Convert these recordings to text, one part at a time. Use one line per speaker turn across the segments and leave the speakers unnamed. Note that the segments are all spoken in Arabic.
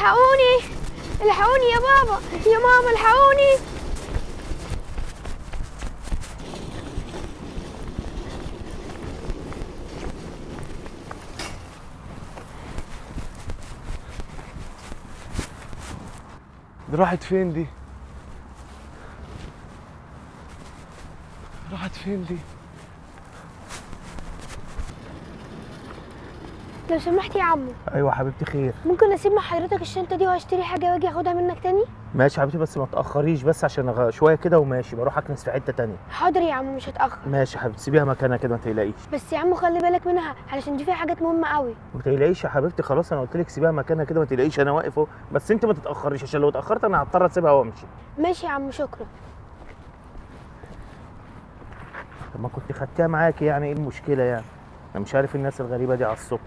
الحقوني الحقوني يا بابا يا ماما الحقوني.
دي راحت فين دي؟ راحت فين دي؟
لو سمحت يا عمو،
ايوه حبيبتي خير.
ممكن اسيب مع حضرتك الشنطه دي واشتري حاجه واجي اخدها منك تاني؟
ماشي حبيبتي بس ما تاخريش، بس عشان شويه كده وماشي بروح اكنس في حته تانية.
حاضر يا عمو مش هتاخر.
ماشي حبيبتي سيبيها مكانها كده ما تقلقيش.
بس يا عمو خلي بالك منها علشان دي فيها حاجات مهمه قوي.
ما تقلقيش يا حبيبتي خلاص انا قلت لك سيبيها مكانها كده ما تقلقيش انا واقف اهو، بس انت ما تتاخريش عشان لو اتاخرت انا هضطر اسيبها وامشي.
ماشي يا عمو شكرا.
طب ما كنت خدتها معاكي يعني ايه المشكله يعني؟ انا مش عارف الناس الغريبه دي على الصبح.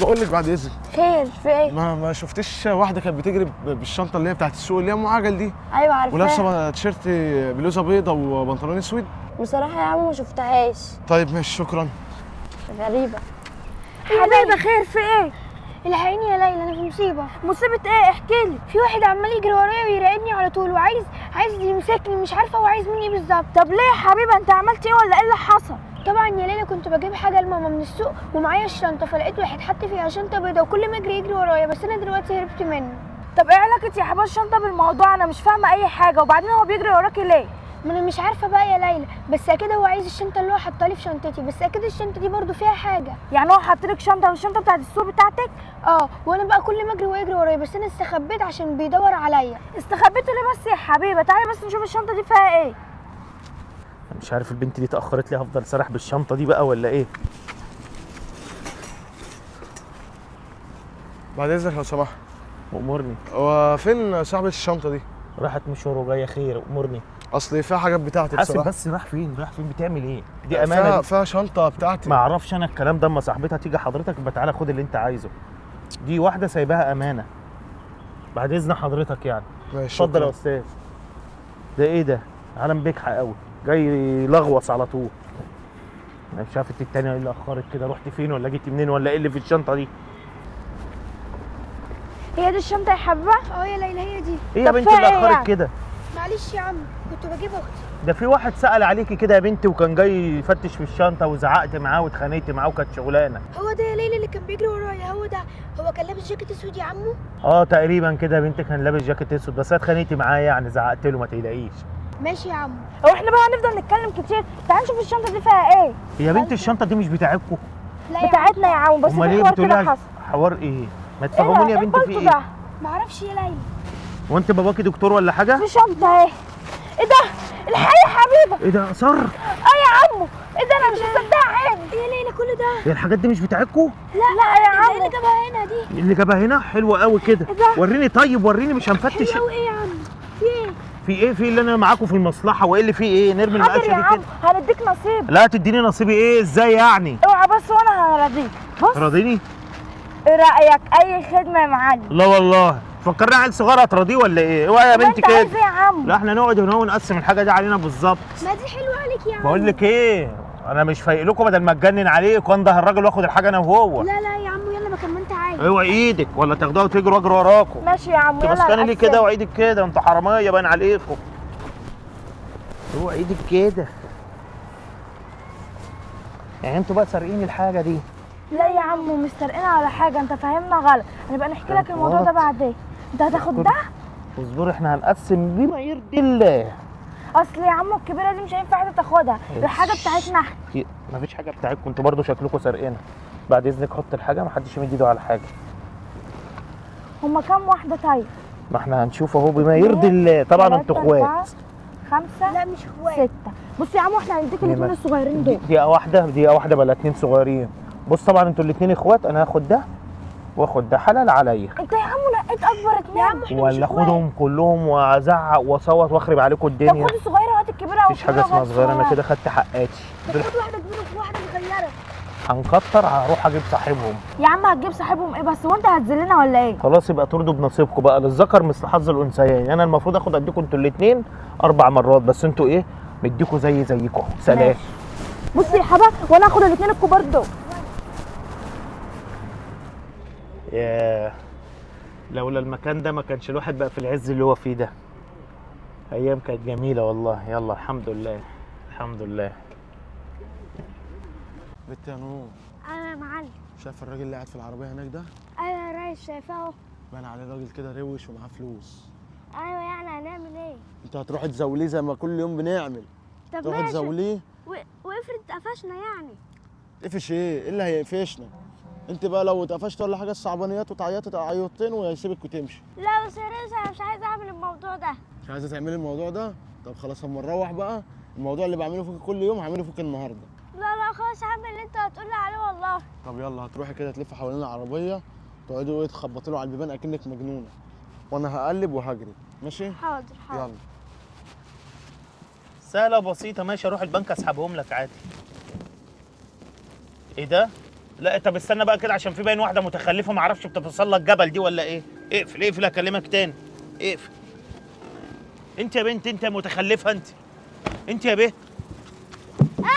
بقول لك بعد اذنك،
خير في ايه؟
ما شفتش واحده كانت بتجري بالشنطه اللي هي بتاعت السوق اللي هي ام عجل دي،
ايوه عارفاها
ولابسه تيشيرت بلوزه بيضه وبنطلون اسود؟
بصراحه يا عمو ما شفتهاش.
طيب ماشي شكرا.
غريبه.
حبيبه خير في ايه؟
الحقيني يا ليلى انا في مصيبه.
مصيبه ايه؟ احكي لي.
في واحد عمال يجري ورايا ويراقبني على طول وعايز يمسكني، مش عارفه هو عايز مني ايه بالظبط.
طب ليه يا حبيبه؟ انت عملت ايه ولا ايه اللي حصل؟
طبعا يا ليلى كنت بجيب حاجه لماما من السوق ومعايا الشنطه، فلقيت واحد حط فيها شنطه بيضاء وكل ما يجري ورايا، بس انا دلوقتي هربت منه.
طب ايه علاقه يا حبيبه الشنطه بالموضوع؟ انا مش فاهمه اي حاجه، وبعدين هو بيجري وراكي ليه؟
ما انا مش عارفه بقى يا ليلى، بس اكيد هو عايز الشنطه اللي هو حطها لي في شنطتي، بس اكيد الشنطه دي برضو فيها حاجه.
يعني هو حاط لك شنطه والشنطه بتاعت السوق بتاعتك؟
اه وانا بقى كل ما اجري ويجري ورايا، بس انا استخبيت عشان بيدور عليا.
استخبيتوا ليه بس يا حبيبه؟ تعالي بس نشوف الشنطه دي فيها ايه.
انا مش عارف البنت دي اتاخرت لي هفضل سارح بالشنطه دي بقى ولا ايه؟
بعد اذنك لو سمحت،
امرني.
هو فين صاحبه الشنطه دي؟
راحت مشوار وجايه خير امرني.
اصل فيها حاجات بتاعتي
حاسب
بصراحه.
بس راح فين بتعمل ايه؟ دي امانه
فيها,
دي.
فيها شنطه بتاعتي.
ما اعرفش انا الكلام ده، اما صاحبتها تيجي حضرتك يبقى تعالى خد اللي انت عايزه. دي واحده سايباها امانه. بعد اذن حضرتك يعني.
ماشي
اتفضل يا
شكراً.
استاذ. ده ايه ده؟ عالم بجحة قوي، جاي يلغوص على طول. انا مش عارف انت التانية ايه اللي اخرت كده، رحت فين ولا جيتي منين ولا ايه اللي في الشنطه دي؟
هي دي الشنطه يا حبيبه؟
اه يا ليلى هي دي.
ايه يا
طب
بنتي
فيها
اللي
ايه
اخرت
يعني؟
كده؟
معلش يا عم كنت بجيب اختي.
ده في واحد سأل عليكي كده يا بنتي وكان جاي يفتش في الشنطه وزعقت معاه واتخانقت معاه وكانت شغلانه.
هو ده يا ليلى اللي كان بيجري ورايا، هو ده. هو كان لابس جاكيت اسود يا عمو.
اه تقريبا كده يا بنتي كان لابس جاكيت اسود، بس انا اتخانقت معاه يعني زعقت له ما تقلقيش.
ماشي يا عمو.
هو احنا بقى هنفضل نتكلم كتير؟ تعالي نشوف الشنطه دي فيها ايه.
يا بنتي الشنطه دي مش بتاعتكم؟
لا يا
بتاعتنا يا عم، بس
امال
في
ايه
حوار
بتقولي
كده حصل.
حوار ايه؟ ما
ايه
تفهموني يا
ده؟
بنتي في
البلطو
ايه؟
ده؟
معرفش يا ليلى.
وانت باباكي دكتور ولا حاجه؟
دي شنطه اهي. ايه ده؟ الحقيقه يا حبيبه.
ايه ده اثر؟
اه يا عمو. ايه ده؟ انا مش مصدقه عيني.
ايه يا ليلى كل ده؟
هي الحاجات دي مش بتاعتكم؟
لا يا
ايه
عمو.
اللي جابها هنا دي؟
اللي جابها هنا حلوه قوي كده.
ايه ده؟
وريني طيب وريني مش هنفتش.
حلوه ايه يا عم؟ في ايه؟
في ايه؟ في اللي انا معاكم في المصلحه وايه اللي في ايه؟ نرمي
حاضر
المقاشه
يا
دي
عم،
كده.
هنديك نصيب.
لا تديني نصيبي ايه؟ ازاي يعني؟
اوعى بس وانا هرضيك. بص
تراضيني؟
ايه رايك؟ اي خدمه يا معلم.
لا والله فكرني عيل صغير هتراضيه ولا ايه؟ اوعى يا بنتي
انت عايز
كده.
ايه يا عم؟
لا احنا نقعد هنا ونقسم الحاجه دي علينا بالظبط.
ما دي حلوه عليك يا عم.
بقول لك ايه؟ انا مش فايق لكم بدل ما اتجنن عليك وانده الراجل واخد الحاجه انا وهو.
لا يا عم يلا ما كان انت عايز.
اوعى ايدك ولا تاخدوها وتجروا اجروا وراكم.
ماشي يا عم
انت
يلا.
ماسكاني ليه
نقسم.
كده وايدك كده؟ انتوا حراميه باين عليكم. اوعى ايدك كده. يعني انتوا بقى سارقين الحاجه دي؟
لا يا عم مش سارقين على حاجه، انت فاهمنا غلط. هنبقى نحكي لك الموضوع ده بعدين. انت هتاخد ده؟
اصبري احنا هنقسم بما يرضي الله.
اصل يا عم الكبيره دي مش هينفع حد تاخدها، دي الحاجه بتاعتنا احنا.
مفيش حاجه بتاعتكم انتوا برضه شكلكم سارقينها. بعد اذنك حط الحاجه محدش يمد ايده على حاجه.
هما كام واحده طيب؟
ما احنا هنشوف اهو بما يرضي الله. طبعا انتوا اخوات.
5
لا مش اخوات.
6. بص يا عم احنا هنديك الاثنين الصغيرين دول.
دقيقه واحده بلا اتنين صغيرين. بص طبعا انتوا الاتنين اخوات، انا هاخد ده واخد ده حلال عليا.
انت يا عم نقيت اكبر اتنين.
يا عم احنا مش
ولا
اخوات.
اخدهم كلهم وازعق واصوت واخرب عليكم
طب
الدنيا؟
خد الصغيره وهات الكبيره.
مفيش حاجه اسمها صغيره، انا كده خدت حقاتي.
طب خد واحده كبيره وفي واحده صغيره.
هنكتر هروح اجيب صاحبهم.
يا عم هتجيب صاحبهم ايه بس؟ وانت هتذلنا ولا ايه؟
خلاص يبقى ترضوا بنصيبكم بقى، للذكر مثل حظ الانثيين. انا المفروض اخد اديكم انتوا الاثنين 4 مرات، بس انتوا ايه؟ مديكوا زيكم. سلام.
ماشي. بص يا حبا وانا هاخد الاثنين الكبار دول.
ياه لولا المكان ده ما كانش الواحد بقى في العز اللي هو فيه ده. ايام كانت جميله والله. يلا الحمد لله الحمد لله.
بنت يا نور،
انا يا معلم.
شايف الراجل اللي قاعد في العربيه هناك ده؟
ايوه يا ريس شايفاه اهو.
باين عليه راجل كده روش ومعاه فلوس.
ايوه يعني هنعمل ايه؟
انت هتروح تزوليه زي ما كل يوم بنعمل.
طب
تروح
ماشي.
تزوليه.
وافرض اتقفشنا يعني.
قفش ايه؟ ايه اللي هيقفشنا؟ انت بقى لو اتقفشت ولا حاجه الصعبانيات وتعيطي عيطتين وهيسيبك وتمشي.
لا بس يا ريس انا مش عايزه اعمل الموضوع ده.
مش عايزه تعملي الموضوع ده؟ طب خلاص اما نروح بقى، الموضوع اللي بعمله فيك كل يوم هعمله فيك النهارده.
لا خلاص هعمل اللي انت هتقولي عليه والله.
طب يلا هتروحي كده تلفي حوالين العربيه، تقعدوا ايه تخبطي له على البيبان اكنك مجنونه، وانا هقلب وهجري. ماشي؟
حاضر حاضر.
يلا.
سهله وبسيطه. ماشي اروح البنك اسحبهم لك عادي. ايه ده؟ لا طب استنى بقى كده عشان في باين واحده متخلفه ما اعرفش بتتوصل لك جبل دي ولا ايه. اقفل اقفل اكلمك تاني. اقفل. انت يا بنت انت متخلفه انت. انت يا بنت.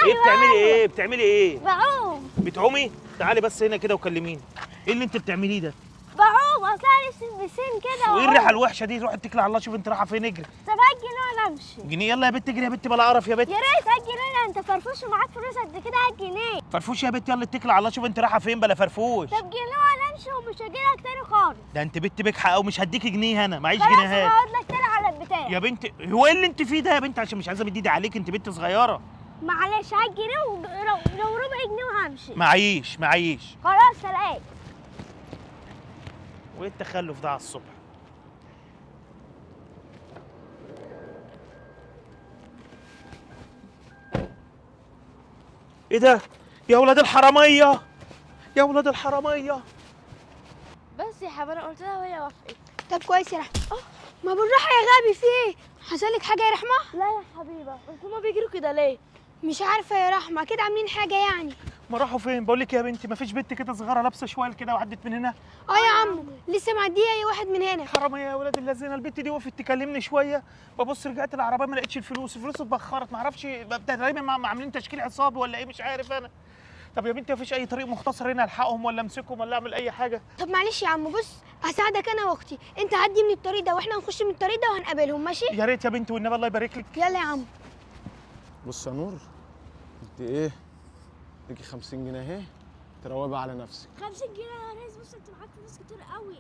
ايه بتعملي ايه؟ بتعملي ايه؟
بعوم.
بتعومي؟ تعالي بس هنا كده وكلميني. ايه اللي انت بتعمليه ده؟
بعوم اصل انا نفسي في البسين كده.
وايه الريحه الوحشه دي؟ روحي اتكلي على الله شوف انت رايحه فين. اجري.
طب هات جنيه وانا امشي.
جنيه؟ يلا يا بنت اجري يا بنت بلا قرف يا بنت.
يا ريت هات جنيه انت فرفوش ومعاك فلوس قد كده. هات جنيه.
فرفوش يا بنت. يلا اتكلي على الله شوف انت رايحه فين بلا فرفوش.
طب جنيه وانا امشي ومش هجيلك تاني خالص.
ده انت بنت بجحة قوي. مش هديكي جنيه هنا معيش
خلاص
جنيهات.
هقعد لك تاني على البتاع.
يا بنت هو ايه اللي انت فيه ده يا بنت؟ عشان مش عايزه امد ايدي عليك. انت بنت صغيره.
معلش هات جنيه ولو ربع جنيه وهمشي.
معيش.
خلاص سلام.
وايه التخلف ده على الصبح؟ ايه ده؟ يا ولاد الحراميه يا ولاد الحراميه.
بس يا حبيبي انا قلت لها وهي وافقت.
طب كويس يا رحمه. ما بالراحه يا غبي، في ايه؟ حصل لك حاجه يا رحمه؟
لا يا حبيبه انتوا ما بيجروا كده ليه؟
مش عارفه يا رحمه، اكيد عاملين حاجه يعني.
ما راحوا فين؟ بقول لك يا بنتي ما فيش بنت كده صغيره لابسه شوال كده وعدت من هنا؟
اه يا عمو لسه معديه اي واحد من هنا.
حراميه يا ولاد الذين. البنت دي وقفت تكلمني شويه، ببص رجعت العربيه ما لقيتش الفلوس اتبخرت. ما اعرفش تقريبا عاملين تشكيل عصابي ولا ايه مش عارف انا. طب يا بنتي مفيش اي طريق مختصر هنا الحقهم ولا امسكهم ولا اعمل اي حاجه؟
طب معلش يا عمو، بص هساعدك انا واختي، انت عدي من الطريق ده واحنا هنخش من الطريق ده وهنقابلهم. ماشي؟
يا ريت يا بنتي والنبي الله يبارك لك.
يلا يا عمو.
بص يا نور، انت ايه؟ ليكي 50 جنيه اهي، تروقي بقى على نفسك.
50 جنيه يا ريس. بص انت معاك فلوس كتير قوي.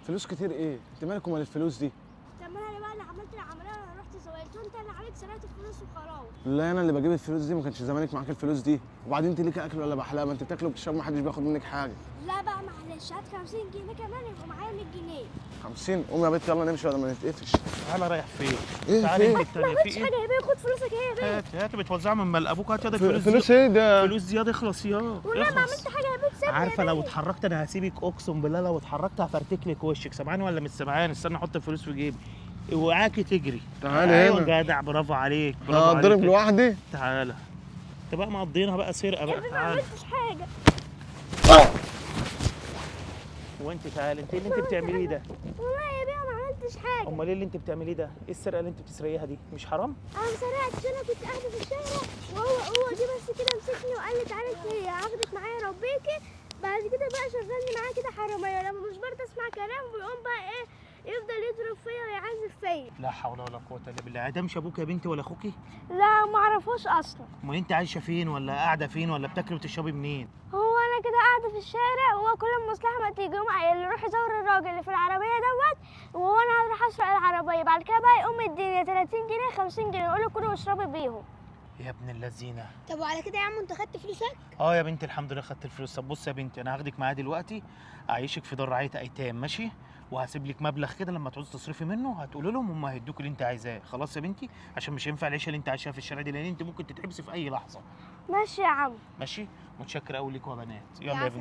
فلوس كتير ايه؟ انت مالك ومال الفلوس دي؟
طب ما انا بقى اللي عملت العمليه وانا رحت سويت وانت اللي عليك سرقت الفلوس وخلاص.
لا انا اللي بجيب الفلوس دي، ما كانش زمانك معاك الفلوس دي. وبعدين انت ليكي اكل ولا بحلاوه؟ ما انت بتاكل وبتشرب ما حدش بياخد منك حاجه.
لا بقى معلش هات 50 جنيه كمان يبقوا معايا 100 جنيه.
50؟ قوم يا بنت يلا نمشي ولا ما نتقفش.
تعالى رايح فين؟
ايه
تعالى
فين؟
انت التانيه
ما
في
خدتش
ايه؟
حاجه يا بيه. خد فلوسك ايه يا بيه.
هات بتوزعها من مال ابوك. هات يا الفلوس دي.
فلوس ايه ده؟
فلوس زياد اخلص يا
والله ما عملت حاجه يا بيه. تسيبني
عارفه
يا
لو
بيه.
اتحركت انا هسيبك اقسم بالله. لو اتحركت هفرتك لك وشك. سامعاني ولا مش سامعاني؟ استنى احط الفلوس في جيبي. اوعاكي تجري.
تعالى
ايوه
هنا.
جدع برافو عليك
انا
برافو
هتضرب
عليك.
لوحدي؟
تعالى انت بقى مقضينها بقى سرقه
يا
بقى.
بيه ما
تعالى
عملتش حاجه.
وانت تعالى. انت ايه اللي انت بتعمليه ده؟
والله يا بيه ما عملتش حاجه.
امال ايه اللي انت بتعمليه ده؟ ايه السرقه اللي انت بتسرقيها دي؟ مش حرام؟
انا ما سرقتش. انا كنت قاعده في الشارع وهو جه بس كده مسكني وقال لي تعالي انت هاخدك معايا اربيكي. بعد كده بقى شغلني معاه كده حراميه. لما مش برضه اسمع كلامه بيقوم بقى ايه يفضل يضرب فيا ويعذب فيا.
لا حول ولا قوه الا بالله. ده مش ابوك يا بنتي ولا اخوكي؟
لا ما اعرفوش اصلا.
امال انت عايشه فين ولا قاعده فين ولا بتاكلي وتشربي منين؟
هو انا كده قاعده في الشارع وهو كل المصلحه ما تيجي يقوم قايل لي روح زور الراجل اللي في العربيه دوت وانا هروح اسرق العربيه. بعد كده بقى يقوم يديني 30 جنيه 50 جنيه يقول لي كلوا واشربي بيهم.
يا ابن اللذينه.
طب وعلى كده يا عمو انت خدت فلوسك؟
اه يا بنتي الحمد لله خدت الفلوس. طب بص يا بنتي انا هاخدك معايا دلوقتي اعيشك في دار رعايه ايتام ماشي؟ وهسيب لك مبلغ كده لما تعوزي تصرفي منه هتقولي لهم هم هيدوك اللي انت عايزاه. خلاص يا بنتي؟ عشان مش هينفع العيشه اللي انت عايشاها في الشارع دي لان انت ممكن تتحبسي في اي لحظه.
ماشي يا عم.
ماشي؟ متشكر قوي ليكوا يا بنات. يلا
العفو.
يا بنتي.